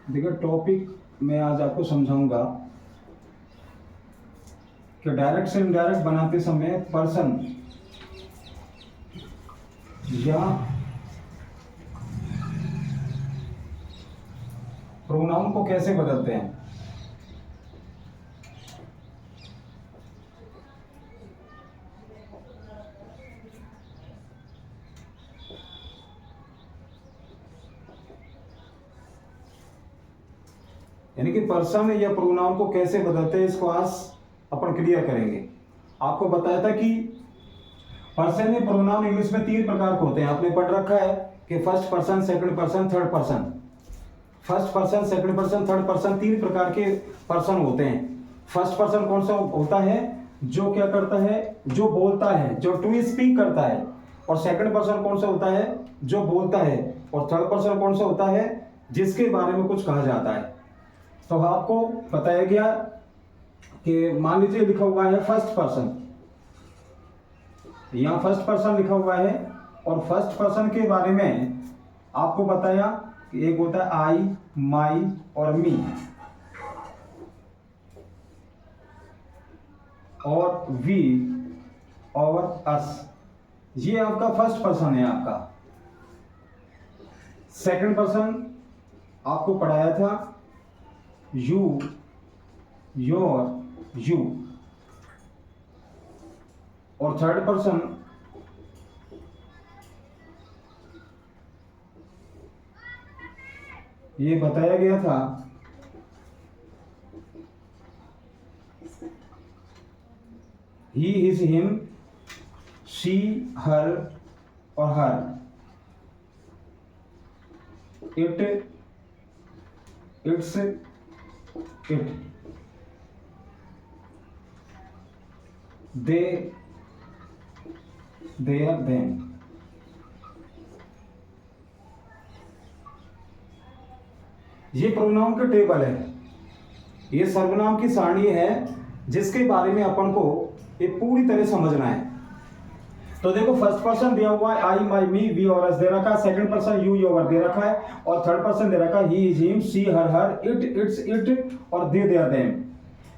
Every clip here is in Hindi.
देखिए टॉपिक मैं आज आपको समझाऊंगा कि डायरेक्ट से इनडायरेक्ट बनाते समय पर्सन या प्रोनाउन को कैसे बदलते हैं। यानी कि पर्सन या प्रोनाउन को कैसे बदलते हैं, इसको आज अपन क्लियर करेंगे। आपको बताया था कि पर्सन या प्रोनाउन इंग्लिश में 3 प्रकार के होते हैं। आपने पढ़ रखा है कि first person, second person, third person. First person, second person, third person 3 प्रकार के पर्सन होते हैं। फर्स्ट पर्सन कौन सा होता है? जो क्या करता है? जो बोलता है, जो टू स्पीक करता है। और सेकंड पर्सन कौन सा होता है? जो बोलता है। और थर्ड पर्सन कौन सा होता है? जिसके बारे में कुछ कहा जाता है। तो आपको बताया गया कि मान लीजिए लिखा हुआ है फर्स्ट पर्सन, यहां फर्स्ट पर्सन लिखा हुआ है और फर्स्ट पर्सन के बारे में आपको बताया कि एक होता है आई, माई और मी, और वी और अस। ये आपका फर्स्ट पर्सन है। आपका सेकंड पर्सन आपको पढ़ाया था यू, योर, यू। और थर्ड पर्सन ये बताया गया था he, his, him, she, her और her, it, its, it, they, their, them. ये प्रोनाउन का टेबल है, ये सर्वनाम की सारणी है जिसके बारे में अपन को ये पूरी तरह समझना है। तो देखो फर्स्ट पर्सन दिया हुआ है आई, माई, मी, वी और अस दे रखा है। सेकंड पर्सन यू, योर दे रखा है। और थर्ड पर्सन दे रखा है he, his, him, she, her, it, its, it और दे, देयर, देम।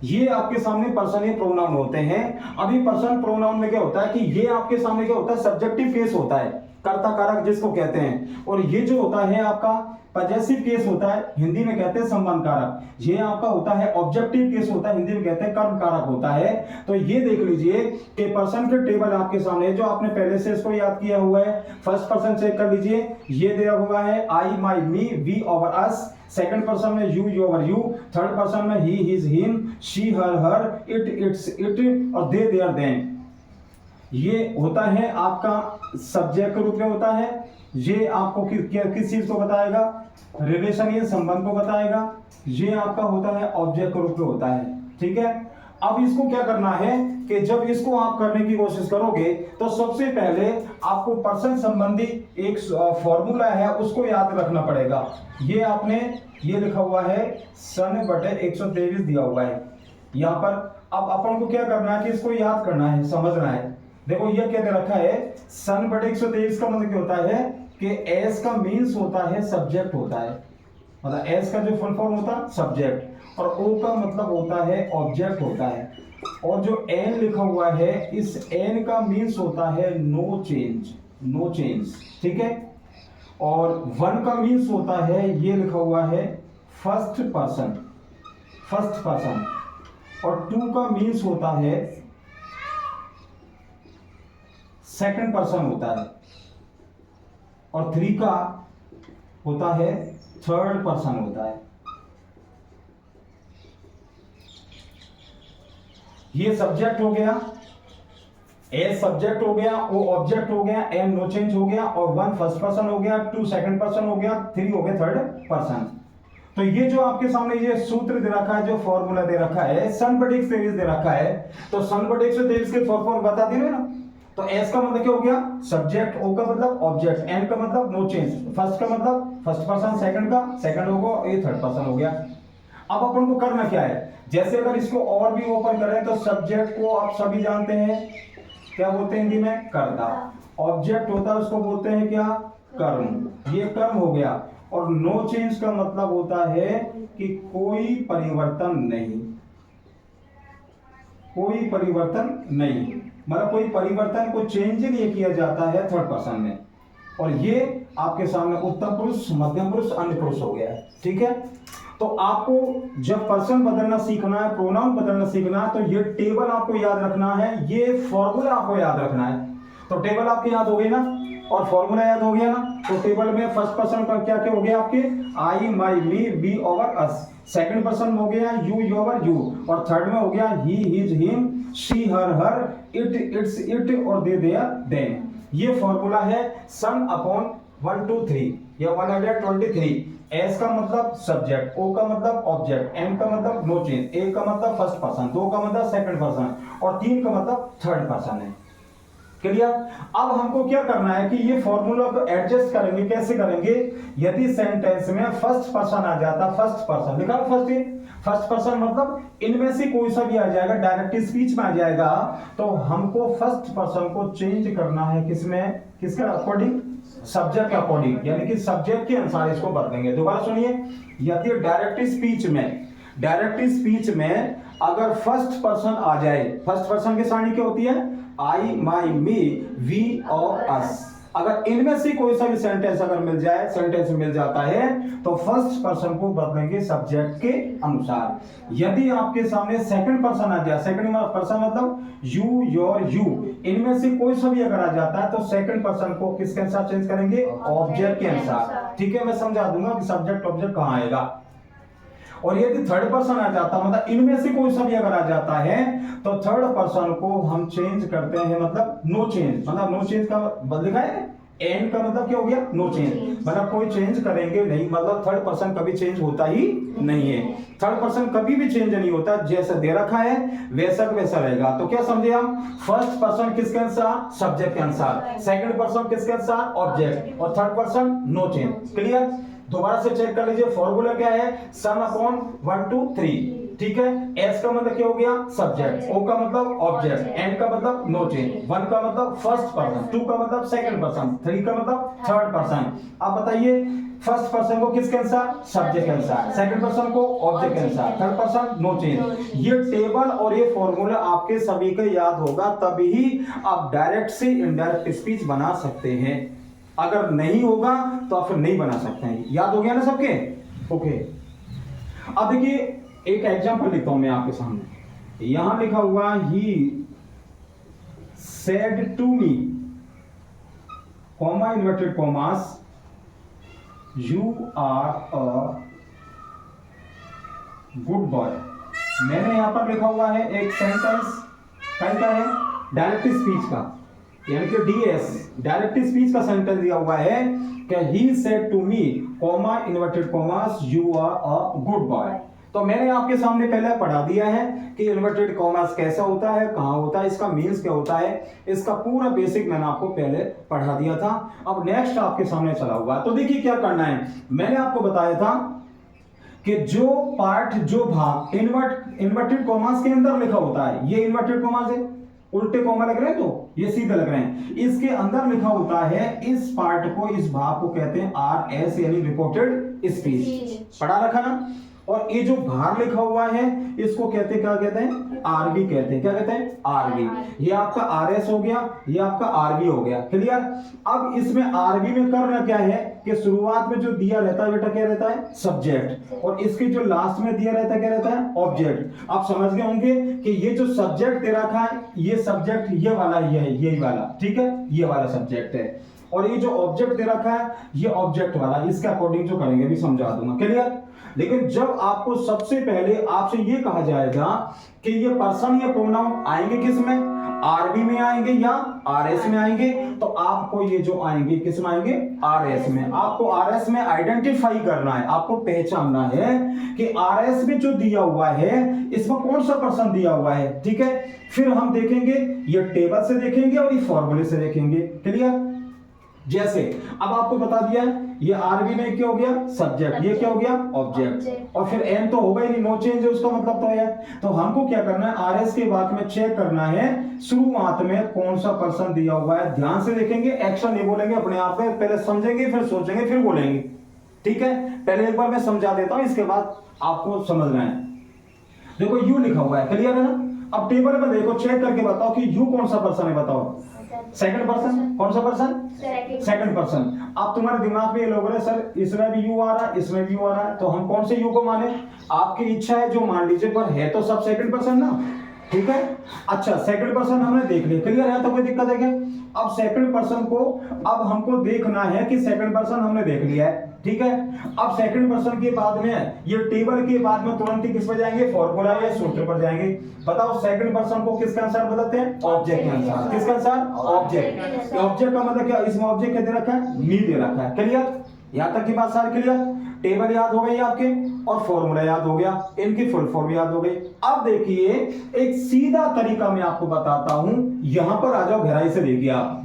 ये आपके सामने पर्सन या प्रोनाउन होते हैं। अभी पर्सन प्रोनाउन में क्या होता है कि ये आपके सामने क्या होता है? सब्जेक्टिव केस होता है, कर्ता कारक जिसको कहते हैं। और ये जो होता है आपका पजेसिव केस होता है, हिंदी में कहते हैं संबंध कारक। ये आपका होता है ऑब्जेक्टिव केस होता है, हिंदी में कहते हैं कर्म कारक होता है। तो ये देख लीजिए कि पर्सन के टेबल आपके सामने जो आपने पहले से इसको याद किया हुआ है। फर्स्ट पर्सन चेक कर लीजिए, ये दिया हुआ है आई, माई, मी, वी और अस। सेकंड पर्सन में you, your, you. Third person में he, his, him, she, her, it, its, it और दे, देयर, देम। ये होता है आपका सब्जेक्ट के रूप में होता है। ये आपको किस चीज को बताएगा? रिलेशन, ये संबंध को बताएगा। ये आपका होता है ऑब्जेक्ट के रूप में होता है। ठीक है, अब इसको क्या करना है कि जब इसको आप करने की कोशिश करोगे तो सबसे पहले आपको पर्सन संबंधी एक फॉर्मूला है, उसको याद रखना पड़ेगा। ये आपने ये लिखा हुआ है सन बटे 123 दिया हुआ है यहां पर। अब अपन को क्या करना है कि इसको याद करना है, समझना है। देखो ये क्या दे रखा है, सन बटे 123 का मतलब क्या होता है कि एस का मीन्स होता है सब्जेक्ट होता है, मतलब एस का जो फुल फॉर्म होता है सब्जेक्ट, और ओ का मतलब होता है ऑब्जेक्ट होता है। और जो एन लिखा हुआ है, इस एन का मीन्स होता है नो चेंज, नो चेंज। ठीक है, और वन का मीन्स होता है ये लिखा हुआ है फर्स्ट पर्सन, फर्स्ट पर्सन। और टू का मीन्स होता है सेकंड पर्सन होता है। और 3 का होता है थर्ड पर्सन होता है। ये सब्जेक्ट हो गया, ए सब्जेक्ट हो गया, ओ ऑब्जेक्ट हो गया, एम नो चेंज हो गया, और 1 फर्स्ट पर्सन हो गया, 2 सेकंड पर्सन हो गया, 3 हो गया थर्ड पर्सन। तो ये जो आपके सामने ये सूत्र दे रखा है, जो फॉर्मूला दे रखा है, सन बटे 123 दे रखा है। तो सन बटे 123 के फॉर्मूला बता दिए ना। तो एस का मतलब क्या हो गया? सब्जेक्ट, ओ का मतलब ऑब्जेक्ट, एन का मतलब नो चेंज, फर्स्ट का मतलब फर्स्ट पर्सन, सेकंड का सेकंड होगा, ये थर्ड पर्सन हो गया। अब अपन को करना क्या है, जैसे अगर इसको और भी ओपन करें तो सब्जेक्ट को आप सभी जानते हैं क्या बोलते हैं हिंदी में? कर्ता। ऑब्जेक्ट होता है उसको बोलते हैं क्या? कर्म। ये कर्म हो गया। और नो चेंज का मतलब होता है कि कोई परिवर्तन नहीं, कोई परिवर्तन नहीं, मतलब कोई परिवर्तन, कोई चेंज नहीं किया जाता है थर्ड पर्सन में। और ये आपके सामने उत्तम पुरुष, मध्यम पुरुष, अन्य पुरुष हो गया है। ठीक है, तो आपको जब पर्सन बदलना सीखना है, प्रोनाउन बदलना सीखना है, तो ये टेबल आपको याद रखना है, ये फॉर्मूला आपको याद रखना है। तो टेबल आपके याद हो गई ना, और फॉर्मूला याद हो गया ना। तो टेबल में फर्स्ट पर्सन का क्या क्या हो गया आपके, I, my, me, we our us. Second person हो गया यू ओवर यू, और थर्ड में हो गया he, his, him, she, her, it, its, it, और दे, देयर, देम। ये फॉर्मूला है सन अपॉन 123 या 123। एस का मतलब सब्जेक्ट, ओ का मतलब ऑब्जेक्ट, एम का मतलब नो चेंज, ए का मतलब फर्स्ट पर्सन, दो का मतलब सेकंड पर्सन, और तीन का मतलब थर्ड पर्सन है। क्लियर? अब हमको क्या करना है कि ये फॉर्मूला को एडजस्ट करेंगे। कैसे करेंगे? यदि सेंटेंस में फर्स्ट पर्सन आ जाता, फर्स्ट पर्सन लिखा फर्स्ट पर्सन मतलब इनमें से कोई सा भी आ जाएगा, डायरेक्ट स्पीच में आ जाएगा, तो हमको फर्स्ट पर्सन को चेंज करना है किसमें, किसके अकॉर्डिंग, सब्जेक्ट के अकॉर्डिंग, यानी कि सब्जेक्ट के अनुसार इसको बदलेंगे। दोबारा सुनिए, यदि डायरेक्ट स्पीच में अगर फर्स्ट पर्सन आ जाए, फर्स्ट पर्सन की सारणी क्या होती है, आई, माई, मी, वी और अस। अगर इनमें से कोई सा भी सेंटेंस अगर मिल जाए, सेंटेंस मिल जाता है, तो फर्स्ट पर्सन को बदलेंगे सब्जेक्ट के अनुसार। यदि आपके सामने सेकंड पर्सन आ जाए, सेकंड पर्सन मतलब यू, योर, यू, इनमें से कोई सा भी अगर आ जाता है, तो सेकंड पर्सन को किसके अनुसार चेंज करेंगे, ऑब्जेक्ट के अनुसार। ठीक है, मैं समझा दूंगा कि सब्जेक्ट ऑब्जेक्ट कहां आएगा। और यदि थर्ड पर्सन आ जाता, मतलब इनमें से कोई सा भी अगर आ जाता है, तो थर्ड पर्सन को हम चेंज करते हैं, मतलब नो चेंज, मतलब नो चेंज का लिखा है एंड का मतलब क्या हो गया, नो चेंज, मतलब कोई चेंज करेंगे नहीं, मतलब थर्ड पर्सन कभी चेंज होता ही नहीं है। थर्ड पर्सन कभी भी चेंज नहीं होता, जैसा दे रखा है वैसा वैसा रहेगा। तो क्या समझे हम, फर्स्ट पर्सन किसके अनुसार, सब्जेक्ट के अनुसार, सेकंड पर्सन किसके अनुसार, ऑब्जेक्ट, और third person no change. Clear? दोबारा से चेक कर लीजिए, फॉर्मूला क्या है, सन अपॉन 123। ठीक है, एस का मतलब क्या हो गया, सब्जेक्ट, ओ का मतलब ऑब्जेक्ट, एन का मतलब नो चेंज, वन का मतलब फर्स्ट पर्सन, टू का मतलब सेकंड पर्सन, थ्री का मतलब थर्ड पर्सन। अब बताइए, फर्स्ट पर्सन को किसके अनुसार, सब्जेक्ट के अनुसार, सेकंड पर्सन को ऑब्जेक्ट के अनुसार, थर्ड पर्सन नो चेंज। ये टेबल और ये फॉर्मूला आपके सभी को याद होगा, तभी आप डायरेक्ट से इनडायरेक्ट स्पीच बना सकते हैं। अगर नहीं होगा तो आप फिर नहीं बना सकते हैं। याद हो गया ना सबके? ओके, अब देखिए एक एग्जांपल लिखता हूं मैं आपके सामने। यहां लिखा हुआ he said to me, comma, inverted commas, you are a good boy. मैंने यहां पर लिखा हुआ है एक सेंटेंस का है, डायरेक्ट स्पीच का, यानी कि डीएस, डायरेक्ट स्पीच का सेंटेंस दिया हुआ है कि he said to me, comma, inverted commas, you are a good boy. तो मैंने आपके सामने पहले पढ़ा दिया है कि इन्वर्टेड कॉमास कैसा होता है, कहां होता है, इसका मीन्स क्या होता है, इसका पूरा बेसिक मैंने आपको पहले पढ़ा दिया था। अब नेक्स्ट आपके सामने चला हुआ। तो देखिए क्या करना है, मैंने आपको बताया था कि जो पार्ट, जो भाग इन्वर्टेड कॉमास के अंदर लिखा होता है, ये इन्वर्टेड कॉमास है, उल्टे कॉमा लग रहे हैं तो ये सीधे लग रहे हैं, इसके अंदर लिखा होता है, इस पार्ट को, इस भाग को कहते हैं आरएस, यानी रिपोर्टेड स्पीच। पढ़ा रखा ना? और ये जो बाहर लिखा हुआ है इसको कहते हैं, क्या कहते हैं, आरबी कहते हैं। क्या कहते हैं, आरबी। ये आपका आरएस हो गया, ये आपका आरबी हो गया। क्लियर? अब इसमें आरबी में करना क्या है कि शुरुआत में जो दिया रहता है बेटा, क्या रहता है, सब्जेक्ट, और इसके जो लास्ट में दिया रहता है, क्या रहता है, ऑब्जेक्ट। आप समझ गए होंगे कि ये जो सब्जेक्ट दे रखा है, ये सब्जेक्ट ये वाला, ये है, यही वाला, ठीक है, ये वाला सब्जेक्ट है, और ये जो ऑब्जेक्ट दे रखा है ये ऑब्जेक्ट वाला, इसके अकॉर्डिंग जो करेंगे भी समझा दूंगा। क्लियर? लेकिन जब आपको सबसे पहले आपसे ये कहा जाएगा कि ये पर्सन या प्रोनाउन आएंगे किस में, आरबी में आएंगे या आरएस में आएंगे, तो आपको ये जो आएंगे किस में आएंगे, आरएस में। आपको आरएस में आइडेंटिफाई करना है, आपको पहचानना है कि आरएस में जो दिया हुआ है इसमें कौन सा पर्सन दिया हुआ है। ठीक है, फिर हम देखेंगे, ये टेबल से देखेंगे और ये फॉर्मूले से देखेंगे। क्लियर? जैसे अब आपको बता दिया है, ये आरबी में क्या हो गया, सब्जेक्ट, ये क्या हो गया, ऑब्जेक्ट, और फिर एन तो होगा ही नहीं, नो चेंज है, उसका मतलब तो है। तो हमको क्या करना है, आरएस के बाद में चेक करना है शुरुआत में कौन सा पर्सन दिया हुआ है। ध्यान से देखेंगे, एक्शन नहीं बोलेंगे अपने आप में, पहले समझेंगे, फिर सोचेंगे, फिर बोलेंगे। ठीक है, पहले एक बार मैं समझा देता हूं, इसके बाद आपको समझना है। देखो यू लिखा हुआ है, क्लियर है ना। अब टेबल में देखो, चेक करके बताओ कि यू कौन सा पर्सन है, बताओ। Second person. कौन सा पर्सन? Second person. अब तुम्हारे दिमाग में ये लोग रहे सर इसमें भी यू आ रहा है, इसमें भी यू आ रहा है, तो हम कौन से यू को माने? आपकी इच्छा है जो मान लीजिए, पर है तो सब सेकंड पर्सन ना, ठीक है। अच्छा, सेकंड पर्सन हमने देख लिया, क्लियर है, तो कोई दिक्कत है क्या? अब सेकंड पर्सन को अब हमको देखना है कि सेकंड पर्सन हमने देख लिया है, ठीक है। अब सेकंड पर्सन के बाद में ये टेबल के बाद में तुरंत ही किस पर जाएंगे? फॉर्मूला या सूत्र पर जाएंगे। बताओ सेकंड पर्सन को किसके अनुसार बदलते हैं? ऑब्जेक्ट के अनुसार। किसके अनुसार? ऑब्जेक्ट। ऑब्जेक्ट का मतलब क्या? इसमें ऑब्जेक्ट क्या दे रखा है? मी दे रखा है, क्लियर। यहां तक की बात सारी क्लियर। टेबल याद हो गई आपके और फॉर्मूला याद हो गया, इनकी फुल फॉर्म याद हो गई। अब देखिए एक सीधा तरीका मैं आपको बताता हूं, यहां पर आ जाओ, गहराई से देखिए आप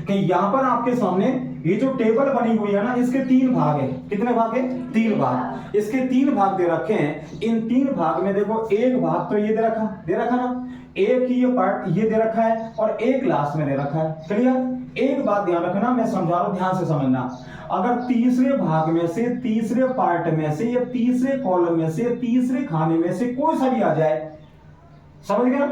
कि यहां पर आपके सामने ये जो टेबल बनी हुई है ना, इसके 3 भाग है। कितने भाग है? 3 भाग। इसके 3 भाग दे रखे हैं। इन 3 भाग में देखो, एक भाग तो ये दे रखा ना, एक ही ये पार्ट ये दे रखा है और एक लास्ट में दे रखा है, क्लियर। एक बात ध्यान रखना, मैं समझा रहा हूं, ध्यान से समझना। अगर तीसरे भाग में से, तीसरे पार्ट में से, या तीसरे कॉलम में से, तीसरे खाने में से कोई सा भी आ जाए, समझ गया?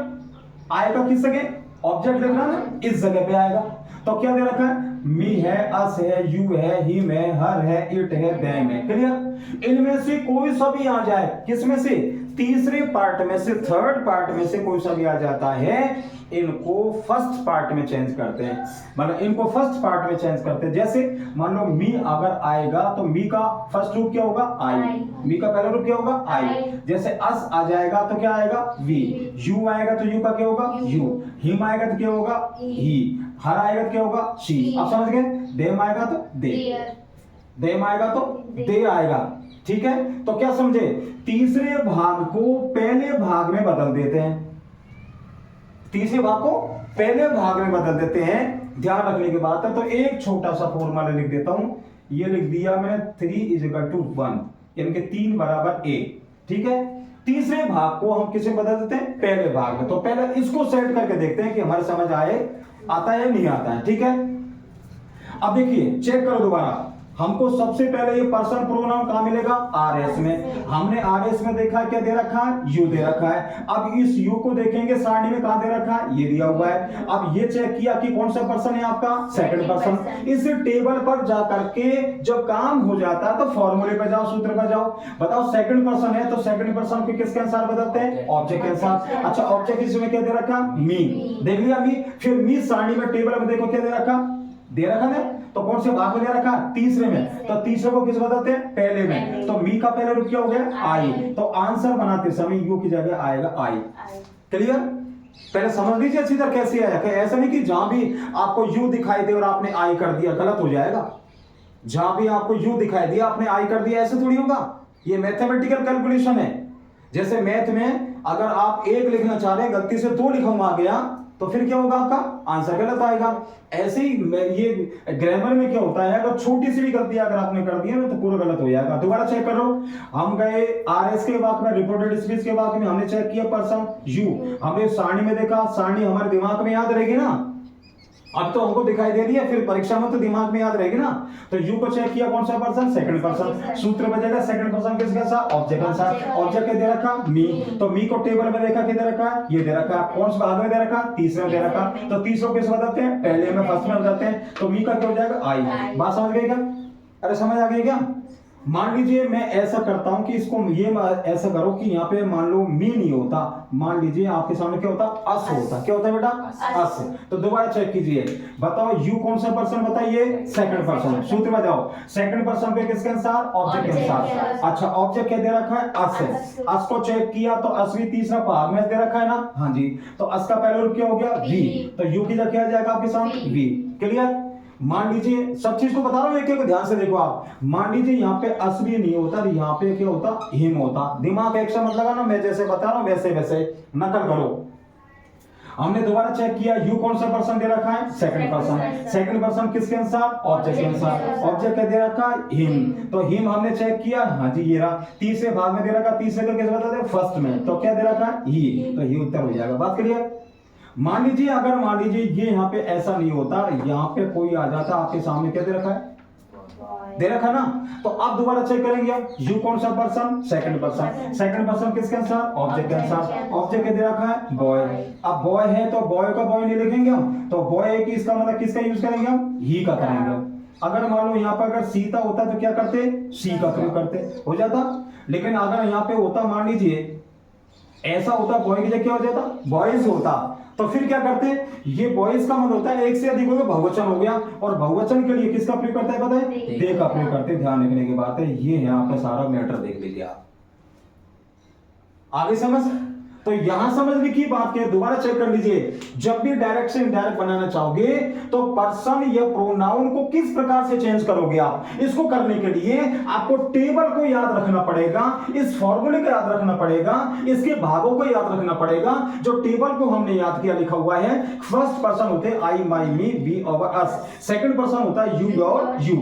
आएगा किस जगह? ऑब्जेक्ट लिखना ना, इस जगह पे आएगा। तो क्या दे रखा है? मी है, अस है, यू है, हिम है, हर है, इट है, देम है, क्लियर। इनमें से कोई सा भी आ जाए, किसमें से? तीसरे पार्ट में से, थर्ड पार्ट में से कोई सा भी आ जाता है, इनको फर्स्ट पार्ट में चेंज करते हैं। मतलब इनको फर्स्ट पार्ट में चेंज करते हैं। जैसे मान लो मी अगर आएगा तो मी का फर्स्ट रूप क्या होगा? आई। मी का पहला रूप क्या होगा? आई। जैसे अस आ जाएगा तो क्या आएगा? वी। यू आएगा तो यू का क्या होगा? यू। हिम आएगा तो क्या होगा? ही। हर आएगा तो क्या होगा? शी। आप समझ गए? देम आएगा तो दे। देम आएगा तो दे आएगा, ठीक है। तो क्या समझे? तीसरे भाग को पहले भाग में बदल देते हैं। तीसरे भाग को पहले भाग में बदल देते हैं। ध्यान रखने की बात है। तो एक छोटा सा फॉर्मूला लिख देता हूं। ये लिख दिया मैंने 3 = 1, यानी कि 3 = 1, ठीक है। तीसरे भाग को हम किसे बदल देते हैं? पहले भाग में। तो पहले इसको सेट करके देखते हैं कि हमारे समझ आता है नहीं आता है, ठीक है। अब देखिए, चेक करो दोबारा। हमको सबसे पहले ये पर्सन प्रोनाउन कहां मिलेगा? आरएस में। हमने आरएस में देखा क्या दे रखा है? यू दे रखा है। अब इस यू को देखेंगे सारणी में कहां दे रखा है? ये दिया हुआ है। अब ये चेक किया कि कौन सा पर्सन है आपका? Second person. इस टेबल पर जाकर के जब काम हो जाता है तो फॉर्मूले पे जाओ, सूत्र पे जाओ। बताओ सेकंड पर्सन है तो सेकंड पर्सन को किसके अनुसार बदलते हैं? ऑब्जेक्ट के अनुसार। अच्छा, ऑब्जेक्ट इसमें क्या दे रखा? मी। देख लिया मी। फिर मी सारणी में टेबल में देखो क्या दे रखा ना, तो कौन से भाग में दे रखा? तीसरे में। तो तीसरे को किस बदलते हैं? पहले में। तो मी का पहले रूप क्या हो गया? आई। तो आंसर बनाते समय यू की जगह आएगा आई, क्लियर। पहले समझ लीजिए अच्छी तरह कैसे आया। ऐसा नहीं कि जहां भी आपको यू दिखाई दे और आपने आई कर दिया, गलत हो जाएगा। जहां भी आपको यू दिखाई दिया आपने आई कर दिया, ऐसे थोड़ी होगा। ये मैथमेटिकल कैलकुलेशन है। जैसे मैथ में अगर आप 1 लिखना चाह रहे हैं, गलती से 2 लिखा आ गया तो फिर क्या होगा? आपका आंसर गलत आएगा। ऐसे ही ये ग्रामर में क्या होता है, अगर छोटी सी भी गलती अगर आपने कर दी है तो पूरा गलत हो जाएगा। दोबारा चेक करो। हम गए आरएस के वाक्य में, रिपोर्टेड स्पीच के वाक्य में, हमने चेक किया पर्सन यू। हमने सारणी में देखा, सारणी हमारे दिमाग में याद रहेगी ना। अब तो हमको दिखाई दे रही है, फिर परीक्षा में तो दिमाग में याद रहेगी ना। तो यू को चेक किया, कौन सा पर्सन? Second person. सूत्र बचेगा सेकंड पर्सन किसके साथ? ऑब्जेक्ट के साथ। ऑब्जेक्ट के दे रखा मी। तो मी को टेबल में देखा, किधर रखा? ये दे रखा। कौन से भाग में दे रखा? तीसरे में दे रखा। तो तीसरे किस बदलते हैं? पहले में, फर्स्ट में बदलते हैं। तो मी का क्या हो जाएगा? आई। बात समझ गए क्या? अरे समझ आ गई क्या? मान लीजिए मैं ऐसा करता हूं कि इसको ये ऐसा करो कि यहाँ पे मान लो मी नहीं होता, मान लीजिए आपके सामने क्या होता? अस होता। क्या होता है बेटा? अस। तो दोबारा चेक कीजिए। बताओ यू कौन सा पर्सन? बताइए सेकंड पर्सन। सूत्र में जाओ। सेकंड पर्सन पे किसके अनुसार? ऑब्जेक्ट के अनुसार। अच्छा, ऑब्जेक्ट क्या दे रखा है? अस है। अस को चेक किया तो अस भी तीसरा भाग में दे रखा है ना। हाँ जी। तो अस का पहला रूप क्या हो गया? वी। तो यू की जगह क्या जाएगा आपके सामने? वी, क्लियर। मान लीजिए, सब चीज को बता रहा हूं, एक एक ध्यान से देखो आप। मान लीजिए यहाँ पे असली नहीं होता, यहाँ पे क्या होता? हिम होता। दिमाग एक्शन मत लगाना, मैं जैसे बता रहा हूं वैसे वैसे नकल करो। हमने दोबारा चेक किया, यू कौन सा पर्सन दे रखा है? Second person. सेकंड पर्सन किसके अनुसार? ऑब्जेक्ट के अनुसार। ऑब्जेक्ट क्या दे रखा है? हिम। तो हिम हमने चेक किया, हाँ जी ये रहा। तीसरे भाग में दे रखा, तीसरे को कैसे बता दे? फर्स्ट में। तो क्या दे रखा है? ही। तो ही उत्तर हो जाएगा। बात क्लियर। मान लीजिए अगर मान लीजिए ये यहाँ पे ऐसा नहीं होता, यहाँ पे कोई आ जाता, आपके सामने क्या दे रखा है? दे रखा ना। तो अब दोबारा चेक करेंगे हम, यू कौन सा person, second person, second person किसके अनुसार, ऑब्जेक्ट के अनुसार, ऑब्जेक्ट के दे रखा है बॉय। अब बॉय है तो बॉय का बॉय नहीं लिखेंगे हम, तो बॉय है कि इसका मतलब किसका यूज करेंगे हम, ही का करेंगे। अगर मान लो यहाँ पर अगर सीता होता तो क्या करते, सी का प्रयोग करते, हो जाता। लेकिन अगर यहाँ पे होता मान लीजिए ऐसा होता, बॉय की जगह क्या हो जाता, बॉयज होता, तो फिर क्या करते, ये बॉयज का मतलब होता है एक से अधिक हो गया, बहुवचन हो गया, और बहुवचन के लिए किसका प्रयोग करता है पता है, दे का प्रयोग करते। ध्यान रखने की बात है, ये यहाँ पे सारा मैटर देख लीजिए आप। आगे समझ, तो यहां समझने की बात के दोबारा चेक कर लीजिए, जब भी डायरेक्ट से इनडायरेक्ट बनाना चाहोगे तो पर्सन या प्रोनाउन को किस प्रकार से चेंज करोगे आप। इसको करने के लिए आपको टेबल को याद रखना पड़ेगा, इस फॉर्मूले को याद रखना पड़ेगा, इसके भागों को याद रखना पड़ेगा। जो टेबल को हमने याद किया लिखा हुआ है, फर्स्ट पर्सन होते हैं आई माई मी वी और अस, सेकंड पर्सन होता है यू योर यू,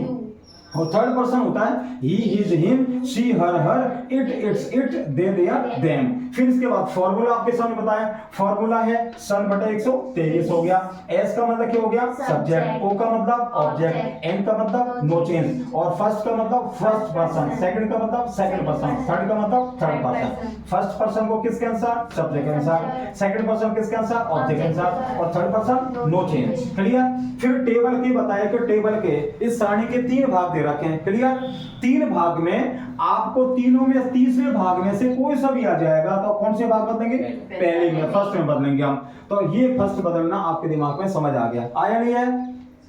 और थर्ड पर्सन होता है he his him she her her it its it they their them. फिर इसके बाद फॉर्मूला आपके सामने बताया, फॉर्मूला है सन बटे 123 हो गया, एस का मतलब क्या हो गया, सब्जेक्ट, ओ का मतलब ऑब्जेक्ट, एन का मतलब नो चेंज, और फर्स्ट का मतलब फर्स्ट पर्सन, सेकंड का मतलब सेकंड पर्सन, थर्ड का मतलब थर्ड पर्सन। फर्स्ट पर्सन को किसके अनुसार, सब्जेक्ट के अनुसार, सेकंड पर्सन किसके अनुसार, ऑब्जेक्ट के अनुसार, और third person no change. Clear. फिर टेबल की बताया कि टेबल के इस सारणी के 3 भाग दे रखे हैं। क्लियर। 3 भाग में आपको तीनों में तीसरे भाग में से कोई सा भी आ जाएगा, तो कौन से भाग बदलेंगे, पहले में फर्स्ट में बदलेंगे हम। तो ये फर्स्ट बदलना आपके दिमाग में समझ आ गया, आया नहीं है,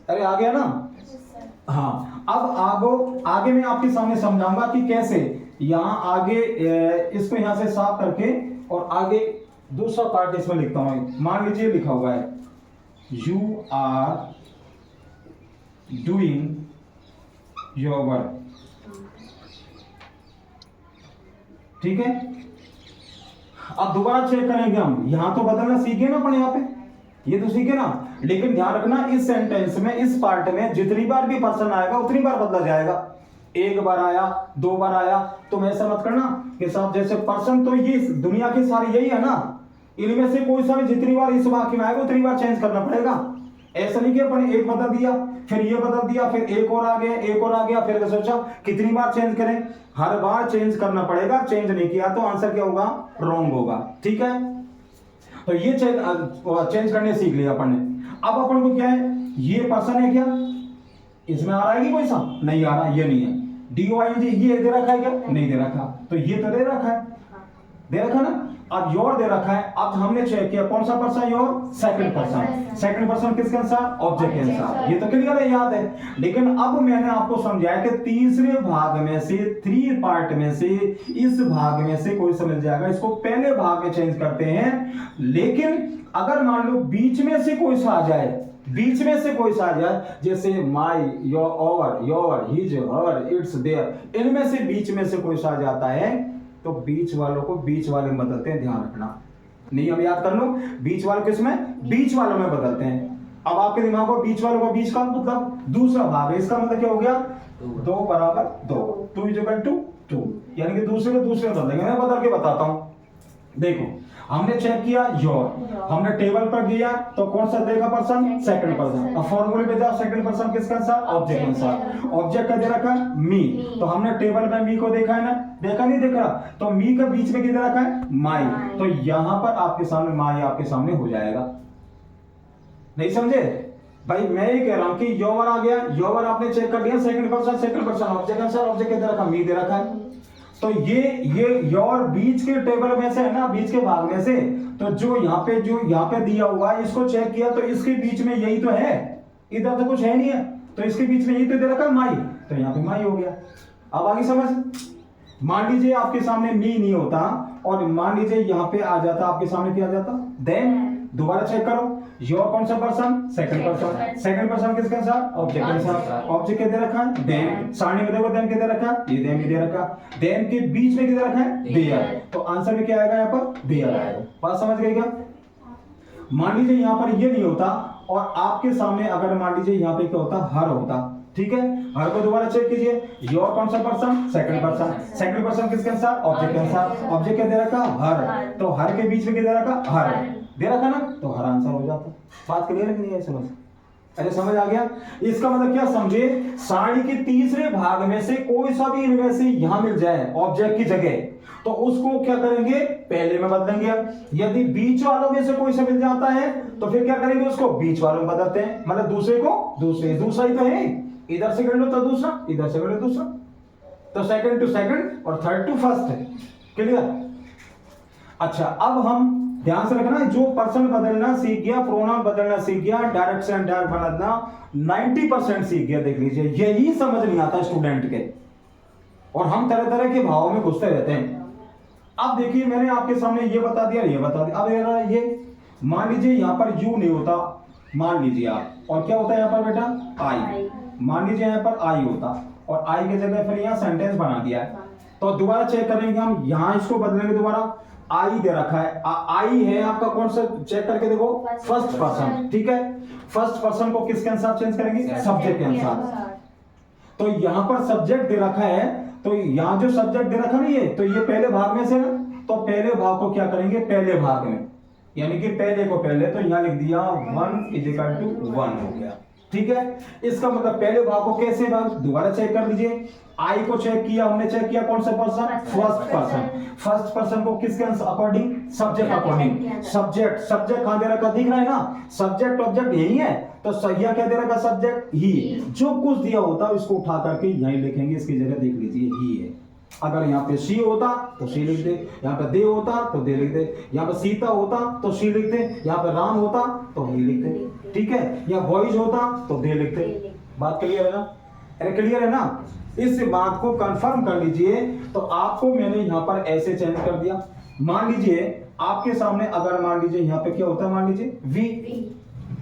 अरे आ गया ना। हाँ, अब आगे मैं आपके सामने समझाऊंगा कि कैसे यहां आगे इसको यहां से साफ करके और आगे दूसरा पार्ट इसमें लिखता हूं। मान लीजिए लिखा हुआ है you are doing your work, ठीक है। अब दोबारा चेक करेंगे हम, यहां तो बदलना सीखे ना अपने यहाँ पे, ये तो सीखे ना, लेकिन ध्यान रखना इस सेंटेंस में, इस पार्ट में जितनी बार भी पर्सन आएगा उतनी बार बदला जाएगा। एक बार आया, 2 बार आया, तुम ऐसा मत करना कि साहब जैसे पर्सन तो ये दुनिया के सारे यही है ना, इनमें से कोई सा भी जितनी बार इस वाक्य में आएगा उतनी बार चेंज करना पड़ेगा। ऐसा नहीं कि अपन एक बदल दिया फिर ये बदल दिया फिर एक और आ गया, एक और आ गया, फिर सोचा कितनी बार चेंज करें, हर बार चेंज करना पड़ेगा। चेंज नहीं किया तो आंसर क्या होगा, रॉन्ग होगा, ठीक है। तो ये चेंज करने सीख लिया अपन ने। अब अपन को क्या है, ये पर्सन है क्या, इसमें आ रहा है कि कोई सा नहीं आ रहा, ये नहीं है। DOING ये दे रखा है क्या, नहीं दे रखा, तो ये तो दे रखा है, दे रखा ना। अब योर दे रखा है, अब हमने चेक किया कौन सा person, your second person, second person किसके अनुसार, ऑब्जेक्ट के अनुसार, ये तो क्लियर है, याद है। लेकिन अब मैंने आपको समझाया कि तीसरे भाग में से, 3 पार्ट में से इस भाग में से कोई सा मिल जाएगा, इसको पहले भाग में चेंज करते हैं। लेकिन अगर मान लो बीच में से कोई सा आ जाए, बीच में से कोई सा आ जाए, जैसे my, your, our, your, his, her, its, their, इनमें से बीच में से कोई सा आ जाता है, तो बीच वालों को बीच वाले में बदलते हैं। ध्यान रखना, नियम याद कर लो, बीच वालों किसमें, बीच वालों में बदलते हैं। अब आपके दिमाग को बीच वालों को, बीच का मतलब दूसरा भाग है, इसका मतलब क्या हो गया, 2 बराबर 2, 2 इक्वल टू 2, यानी कि दूसरे को दूसरे में बदलेंगे। मैं बदल के बताता हूं, देखो हमने चेक किया योर, हमने टेबल पर गया तो कौन सा देगा पर्सन, सेकंड पर्सन। अब फॉर्मूले पे जाओ, सेकंड पर्सन किसका अनुसार, ऑब्जेक्ट अनुसार, ऑब्जेक्ट का दे रखा है मी, तो हमने टेबल में मी को देखा है ना, देखा नहीं देख रहा, तो मी का बीच में किधर रखा है, माई, तो यहां पर आपके सामने माई आपके सामने हो जाएगा। नहीं समझे भाई, मैं ये कह रहा हूं कि योवर आ गया, योवर आपने चेक कर लिया, सेकंड पर्सन ऑब्जेक्ट अनुसार, ऑब्जेक्ट किधर रखा, मी दे रखा है, तो ये योर बीच के टेबल में से है ना, बीच के भाग में से, तो जो यहाँ पे दिया हुआ है इसको चेक किया तो इसके बीच में यही तो है, इधर तो कुछ है नहीं है, तो इसके बीच में यही तो दे रखा है माई, तो यहाँ पे माई हो गया। अब आगे समझ, मान लीजिए आपके सामने मी नहीं होता और मान लीजिए यहाँ पे आ जाता, आपके सामने क्या आ जाता, देन। दोबारा चेक करो, योर कौन सा person, second person, second person किसके अनुसार, ऑब्जेक्ट के अनुसार, ऑब्जेक्ट के दे रखा है देन, सारणी में देखो देन के दे रखा है, ये देन भी दे रखा, देन के बीच में किधर रखा है, देयर, तो आंसर में क्या आएगा, यहाँ पर देयर आएगा। बात समझ गए क्या। मान लीजिए यहाँ पर ये नहीं होता और आपके सामने अगर मान लीजिए यहाँ पे क्या होता, हर होता, ठीक है। हर को दोबारा चेक कीजिए, योर कौन सा person, second person, second person किसके अनुसार, ऑब्जेक्ट के अनुसार, ऑब्जेक्ट क्या दे रखा, हर, तो हर के बीच में किधर रखा, हर दे रखा ना, तो हर आंसर हो जाता। बात क्लियर है कि नहीं है, समझ। अरे समझ आ गया? इसका मतलब क्या समझे, सारणी के तीसरे भाग में से कोई सा भी इनमें से यहां मिल जाए ऑब्जेक्ट की जगह, तो उसको क्या करेंगे, पहले में बदलेंगे। यदि बीच वालों में से कोई सा मिल जाता है तो फिर क्या करेंगे, उसको बीच वालों में बदलते हैं, मतलब दूसरे को दूसरे, दूसरा ही तो है, इधर से कर लो तो दूसरा, इधर से कर लो दूसरा, तो सेकंड टू सेकंड और थर्ड टू फर्स्ट है। क्लियर? अच्छा, अब हम ध्यान से रखना, जो पर्सन बदलना सीख गया, प्रोनाउन बदलना सीख गया, डायरेक्ट से इनडायरेक्ट बदलना 90% सीख गया। देख लीजिए, यही समझ नहीं आता स्टूडेंट के, और हम तरह तरह के भावों में घुसते रहते हैं। अब देखिए, मैंने आपके सामने ये बता दिया, ये बता दिया। अब ये मान लीजिए यहाँ पर यू नहीं होता, मान लीजिए आप, और क्या होता है यहाँ पर बेटा, आई। मान लीजिए यहाँ पर आई होता, और आई की जगह फिर यहाँ सेंटेंस बना दिया है, तो दोबारा चेक करेंगे हम, यहाँ इसको बदलेंगे दोबारा। आई दे रखा है, आई है आपका, कौन सा, चेक करके देखो, फर्स्ट पर्सन। ठीक है, फर्स्ट पर्सन को किसके अनुसार चेंज करेंगे, सब्जेक्ट के अनुसार। तो यहाँ पर सब्जेक्ट दे रखा है, तो यहाँ जो सब्जेक्ट दे रखा नहीं है, तो ये पहले भाग में से ना, तो पहले भाग को क्या करेंगे, पहले भाग में, यानी कि पहले को पहले, तो यहाँ लिख दिया 1 = 1 हो गया। ठीक है, इसका मतलब पहले भाग को कैसे भाग, दोबारा चेक कर लीजिए। आई को चेक किया हमने, चेक किया कौन सा person, first person. First person को किसके अकॉर्डिंग, सब्जेक्ट अकॉर्डिंग। सब्जेक्ट कहां दे रखा, दिख रहा है ना, सब्जेक्ट ऑब्जेक्ट यही है, तो सही क्या दे रखा, सब्जेक्ट ही। जो कुछ दिया होता है उसको उठा करके यहीं लिखेंगे, इसकी जगह देख लीजिए ही है। अगर यहाँ पे सी होता तो सी लिख दे, यहाँ पे दे होता तो दे लिख दे, यहाँ पे सीता होता तो सी लिख दे, यहाँ पे राम होता तो ही लिख दे। ठीक है, या बॉयज होता तो दे लिख दे। बात क्लियर है ना? अरे क्लियर है ना? इस बात को कंफर्म कर लीजिए। तो आपको मैंने यहाँ पर ऐसे चेंज कर दिया। मान लीजिए आपके सामने, अगर मान लीजिए यहाँ पे क्या होता है, मान लीजिए वी,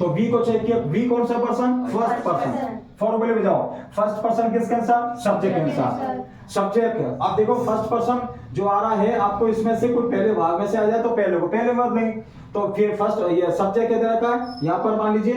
तो वी को चेक किया, वी कौन सा पर्सन, फर्स्ट पर्सन। फॉर्मूले में जाओ, फर्स्ट पर्सन किसके अनुसार, सब्जेक्ट के अनुसार। सब्जेक्ट, अब देखो फर्स्ट पर्सन जो आ रहा है आपको, इसमें से कोई पहले भाग में से आ जाए तो पहले को पहले मत नहीं, तो फिर फर्स्ट, ये सब्जेक्ट क्या दे रखा है यहाँ पर, मान लीजिए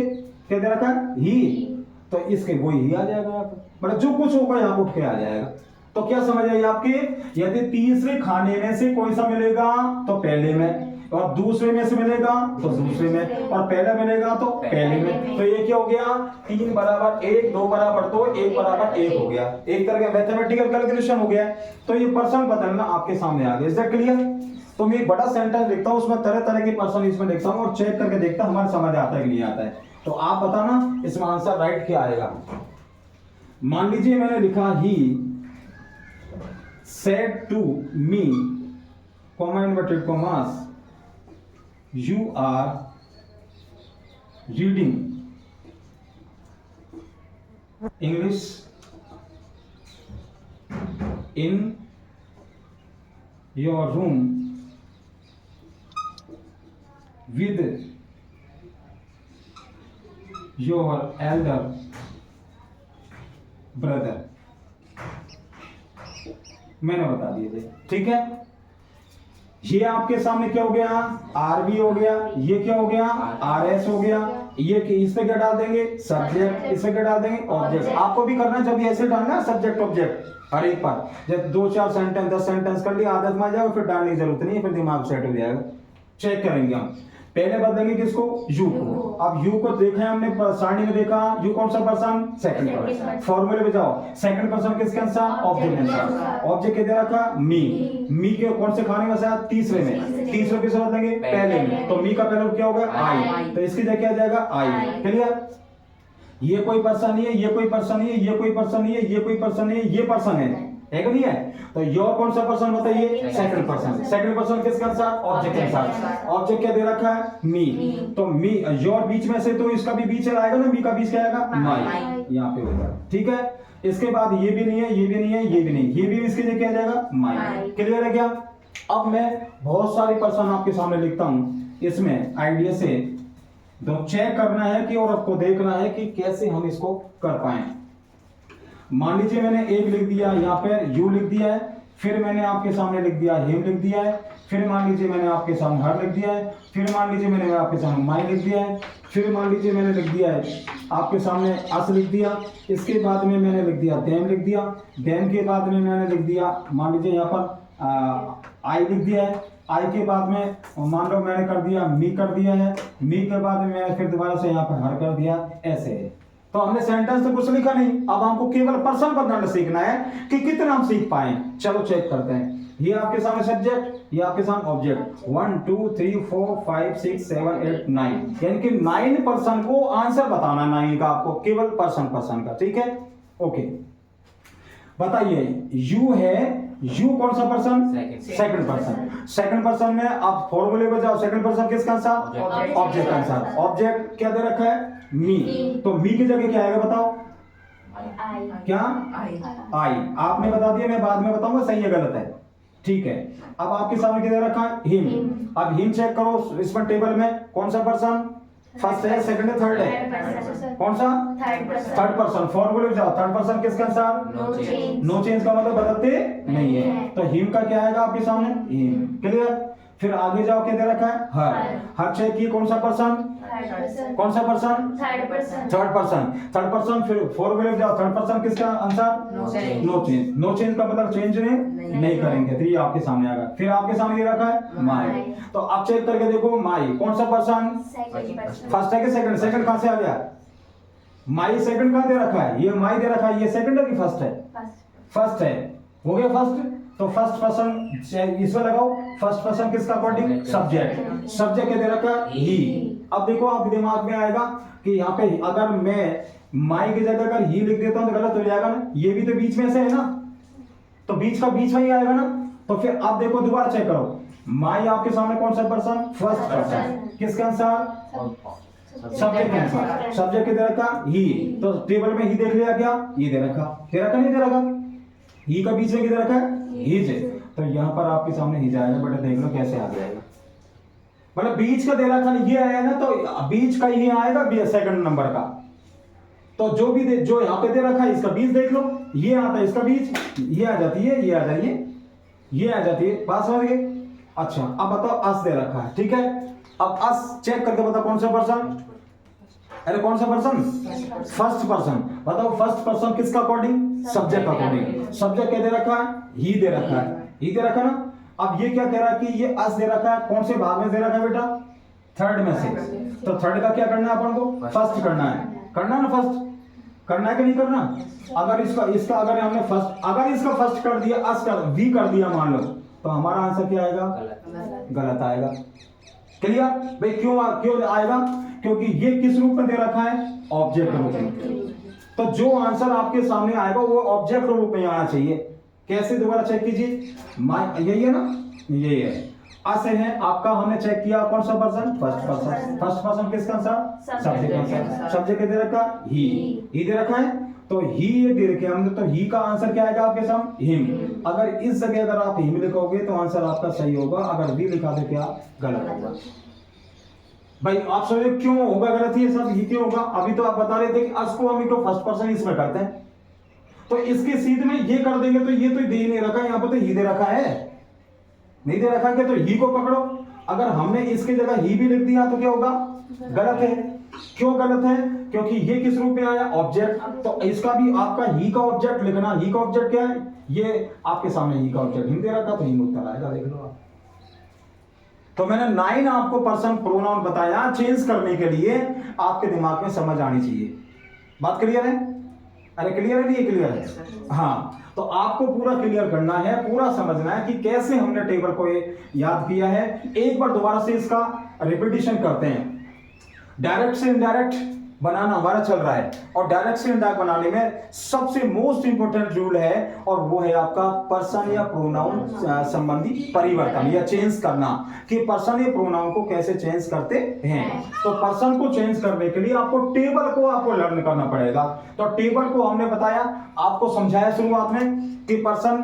क्या दे रखा है, ही, तो इसके वो ही आ जाएगा यहाँ पर, मतलब जो कुछ होगा यहाँ उठ के आ जाएगा। तो क्या समझ आई आपके, यदि तीसरे खाने में से कोई सा मिलेगा तो पहले में, और दूसरे में से मिलेगा तो दूसरे में, और पहले मिलेगा तो पहले में। तो ये क्या हो गया, 3 = 1, 2 = 2, 1 = 1 हो गया। एक तरह का मैथमेटिकल कैलकुलेशन हो गया। तो ये पर्सन बदलना आपके सामने आ गया। Is that clear? तो मैं एक बड़ा सेंटेंस लिखता हूँ, उसमें तरह तरह के पर्सन इसमें लिखता हूँ, और चेक करके देखता हूँ हमारे समझ आता है कि नहीं आता है। तो आप बताना इसमें आंसर राइट क्या आएगा। मान लीजिए मैंने लिखा, ही said to me, comma inverted commas, you are reading English in your room with your elder brother। मैंने बता दिए थे। ठीक है, ये आपके सामने क्या हो गया, आरबी हो गया, ये क्या हो गया, आरएस हो गया, ये इस पे क्या डाल देंगे, सब्जेक्ट, इस पे क्या डाल देंगे, ऑब्जेक्ट। आपको भी करना है, जब ऐसे डालना है सब्जेक्ट ऑब्जेक्ट हर एक बार, जब 2-4 सेंटेंस 10 सेंटेंस कर लिया, आदत में आ जाएगा, फिर डालने की जरूरत नहीं है, फिर दिमाग सेट हो जाएगा। चेक करेंगे हम, पहले बदलेंगे किसको, यू को। अब यू को देखा है हमने, सारणी में देखा, यू कौन सा पर्सन, सेकंड पर्सन। फॉर्मूले में जाओ, सेकंड पर्सन किसके अनुसार, ऑब्जेक्ट के अनुसार। ऑब्जेक्ट के दे रखा मी, मी के कौन से खाने में से, तीसरे में, तीसरे किसे बदलेंगे, पहले में, तो मी का पहले क्या होगा, आई, तो इसकी जगह क्या जाएगा, आई। क्लियर? ये कोई पर्सन नहीं है, ये कोई पर्सन नहीं है, ये कोई पर्सन नहीं है, ये कोई पर्सन नहीं है, ये पर्सन है कि नहीं है? तो योर कौन सा पर्सन बताइए, सेकंड पर्सन। सेकंड पर्सन किसके अनुसार, ऑब्जेक्ट के अनुसार। ऑब्जेक्ट क्या दे रखा है, मी, तो मी, योर बीच में से, तो इसका भी बीच आएगा ना, मी का बीच क्या आएगा, माई, यहाँ पे होगा। ठीक है, इसके बाद ये भी नहीं है, ये भी नहीं है, ये भी नहीं, ये भी इसके लिए क्या जाएगा, माई। क्लियर है क्या? अब मैं बहुत सारे पर्सन आपके सामने लिखता हूँ, इसमें आइडिया से तो चेक करना है कि, और आपको देखना है कि कैसे हम इसको कर पाए। मान लीजिए मैंने एक लिख दिया, यहाँ पे यू लिख दिया है, फिर मैंने आपके सामने लिख दिया हिम लिख दिया है, फिर मान लीजिए मैंने आपके सामने हर लिख दिया है, फिर मान लीजिए मैंने आपके सामने माई लिख दिया है, फिर मान लीजिए मैंने लिख दिया है आपके सामने अस लिख दिया, इसके बाद में मैंने लिख दिया देम लिख दिया, देम के बाद में मैंने लिख दिया मान लीजिए यहाँ पर आई लिख दिया है, आई के बाद में मान लो मैंने कर दिया मी कर दिया है, मी के बाद में मैंने फिर दोबारा से यहाँ पर हर कर दिया, ऐसे है। तो हमने सेंटेंस तो कुछ लिखा नहीं, अब हमको केवल पर्सन बनाना सीखना है कि कितना हम सीख पाए। चलो चेक करते हैं। ये आपके सामने सब्जेक्ट, ये आपके सामने ऑब्जेक्ट। 1 2 3 4 5 6 7 8 9, यानी कि 9 पर्सन को आंसर बताना, 9 का आपको केवल पर्सन का, ठीक है। ओके, बताइए यू है, यू कौन सा person? Second person. Second person में आप फॉर्मूले पे जाओ, सेकंड पर्सन किसका आंसर? ऑब्जेक्ट का आंसर। ऑब्जेक्ट क्या दे रखा है? मी। तो मी की जगह क्या आएगा बताओ? क्या? आई। आपने बता दिया, मैं बाद में बताऊंगा सही है गलत है, ठीक है। अब आपके सामने क्या दे रखा है? हिम। अब हिम चेक करो, इसमें टेबल में कौन सा पर्सन फर्स्ट है, सेकंड है, थर्ड है? कौन सा? Third person. फॉर्मूले में जाओ, थर्ड पर्सन किसके अनुसार? नो चेंज का मतलब बदलते नहीं है। तो हिम का क्या आएगा आपके सामने? हिम। क्लियर? फिर आगे जाओ, क्या दे रखा है? हर। हर चेक किए, कौन सा पर्सन? कौन सा person? Third person. Third person. फिर फॉर्मूले में जाओ, थर्ड पर्सन किसका answer? No change. No change का मतलब चेंज नहीं करेंगे, तो ये आपके सामने आएगा। फिर आपके सामने ये रखा है माई। तो आप चेक करके देखो, माई कौन सा पर्सन? फर्स्ट है कि सेकंड? सेकंड कहां से आ गया? माई सेकंड कहां दे रखा है? ये माई दे रखा है, ये सेकंड है कि फर्स्ट है? फर्स्ट है। हो गया फर्स्ट। तो फर्स्ट पर्सन इसमें लगाओ, फर्स्ट पर्सन किसका अकॉर्डिंग? सब्जेक्ट। सब्जेक्ट दे रखा है ही। अब देखो आप दिमाग में आएगा कि यहाँ पे अगर मैं माई की जगह अगर ही लिख देता हूं तो गलत हो जाएगा ना, ये भी तो बीच में से है ना, तो बीच का बीच में ही आएगा ना। तो फिर आप देखो, दोबारा चेक करो, माई आपके सामने कौन सा पर्सन? First person. किसके अनुसार? सब्जेक्ट के अनुसार। सब्जेक्ट के दे रखा ही, तो टेबल में ही देख लिया, क्या ये दे रखा? दे रखा नहीं दे रखा? ही का बीच में किधर रखा है? हिज। तो यहाँ पर आपके सामने हिज आएगा, बेटा देख लो कैसे आ जाएगा। मतलब बीच का दे रखा ये आया ना, तो बीच का ही आएगा सेकंड नंबर का। तो जो भी जो यहाँ पे दे रखा है इसका बीच देख लो, ये आता है इसका बीच, ये आ जाती है, ये आ जाती है, ये आ जाती है। पास हो गए? अच्छा, अब बताओ अस दे रखा है, ठीक है। अब अस चेक करके बताओ कौन सा पर्सन? अरे कौन सा पर्सन? First person. बताओ फर्स्ट पर्सन किसका अकॉर्डिंग? Subject according. सब्जेक्ट क्या दे रखा है? ही दे रखा है। ही दे रखा ना। अब ये क्या कह रहा है कि ये अस दे रखा है, कौन से भाग में दे रखा है बेटा? थर्ड में से। तो थर्ड का क्या करना है अपन को? फर्स्ट करना है। करना है ना फर्स्ट? करना है कि नहीं करना? अगर इसका अगर हमने फर्स्ट, अगर इसका फर्स्ट कर दिया, अस कर वी कर दिया मान लो, तो हमारा आंसर क्या आएगा? गलत आएगा। क्लियर भाई? क्यों आएगा? क्योंकि ये किस रूप में दे रखा है? ऑब्जेक्ट रूप में। तो जो आंसर आपके सामने आएगा वो ऑब्जेक्ट रूप में आना चाहिए। कैसे? दोबारा चेक कीजिए, यही है ना, यही है। अस है आपका, हमने चेक किया कौन सा person? First person. First person किसका answer? Subject answer. Subject they रखा ही दे रखा है, तो ही ये दे रखे हमने, तो ही का आंसर क्या आएगा आपके सामने? हिम। अगर इस जगह अगर आप हिम लिखोगे तो आंसर आपका सही होगा, अगर वी लिखा दे क्या गलत होगा। भाई आप सोचे क्यों होगा गलत? ये सब ये क्यों होगा? अभी तो आप बता रहे थे कि अस को हम तो फर्स्ट पर्सन इसमें करते हैं, तो इसके सीध में ये कर देंगे, तो ये तो दे नहीं रखा, यहाँ पर तो ही दे रखा है, नहीं दे रखा है, तो ही को पकड़ो। अगर हमने इसकी जगह ही भी लिख दिया तो क्या होगा? गलत है। क्यों गलत है? क्योंकि ये किस रूप में आया? ऑब्जेक्ट। तो इसका भी आपका ही का ऑब्जेक्ट लिखना। ही का ऑब्जेक्ट क्या है? ये आपके सामने ही का ऑब्जेक्ट हिम दे रखा, तो हिम उत्तर आएगा, देख लो आप। तो मैंने 9 आपको पर्सन प्रोनाउन बताया चेंज करने के लिए, आपके दिमाग में समझ आनी चाहिए। बात क्लियर है? अरे क्लियर है? नहीं क्लियर है? हाँ, तो आपको पूरा क्लियर करना है, पूरा समझना है कि कैसे हमने टेबल को याद किया है। एक बार दोबारा से इसका रिपीटिशन करते हैं। डायरेक्ट से इनडायरेक्ट बनाना हमारा चल रहा है, और डायरेक्ट से इनडायरेक्ट बनाने में सबसे मोस्ट इंपोर्टेंट रूल है, और वो है आपका पर्सन या प्रोनाउन संबंधी परिवर्तन या चेंज करना, कि पर्सन या प्रोनाउन को कैसे चेंज करते हैं। तो पर्सन को चेंज करने के लिए आपको टेबल को आपको लर्न करना पड़ेगा। तो टेबल को हमने बताया, आपको समझाया शुरुआत में कि पर्सन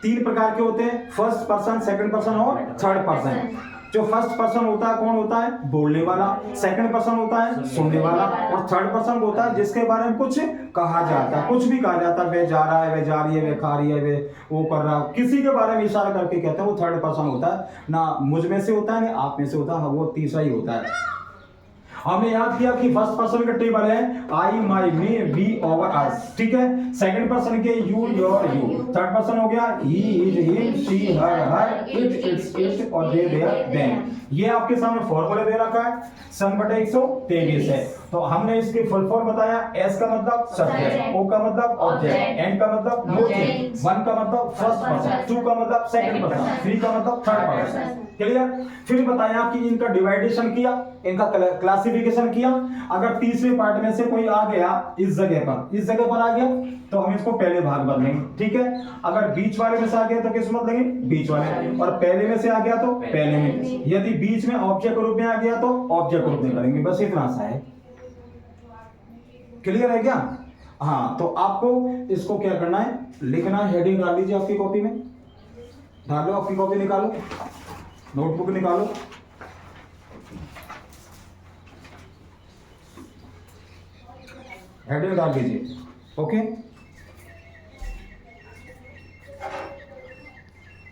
3 प्रकार के होते हैं, फर्स्ट पर्सन, सेकंड पर्सन और थर्ड पर्सन। जो फर्स्ट पर्सन होता है कौन होता है? बोलने वाला। सेकंड पर्सन होता है सुनने वाला, और थर्ड पर्सन होता है जिसके बारे में कुछ कहा जाता है, कुछ भी कहा जाता है, वे जा रहा है, वे जा रही है, वे खा रही है, वे वो कर रहा है, किसी के बारे में इशारा करके कहते हैं, वो थर्ड पर्सन होता है। ना मुझ में से होता है ना आप में से होता है, वो तीसरा ही होता है। हमने याद किया कि फर्स्ट पर्सन का टेबल है आई, माई, मे, वी, ओवर, अस, ठीक है। सेकंड पर्सन के you, your, you. Third person हो गया he, his, him, she, her, it, its, it और दे, देयर, देम। ये आपके सामने फॉर्मूला दे रखा है, 1/123 है। तो हमने इसकी फुल फॉर्म बताया, एस का मतलब सब्जेक्ट, ओ का मतलब ऑब्जेक्ट, एन का मतलब नो चेंज, 1 का मतलब फर्स्ट पर्सन, 2 का मतलब सेकंड पर्सन, 3 का मतलब थर्ड पर्सन। क्लियर। फिर बताया कि इनका डिवाइडेशन किया, इनका क्लासिफिकेशन किया। अगर तीसरे पार्ट में से कोई आ गया इस जगह पर आ गया तो हम इसको पहले भाग बदलेंगे, ठीक है। अगर बीच वाले में से आ गया तो किस बदलेंगे, बीच वाले, और पहले में से आ गया तो पहले में। यदि बीच में ऑब्जेक्ट रूप में आ गया तो ऑब्जेक्ट रूप में करेंगे, बस इतना सा है। क्लियर है क्या? हाँ, तो आपको इसको क्या करना है, लिखना है, हेडिंग डाल लीजिए आपकी कॉपी में, डालो, आपकी कॉपी निकालो, नोटबुक निकालो, हेडिंग डाल दीजिए, ओके।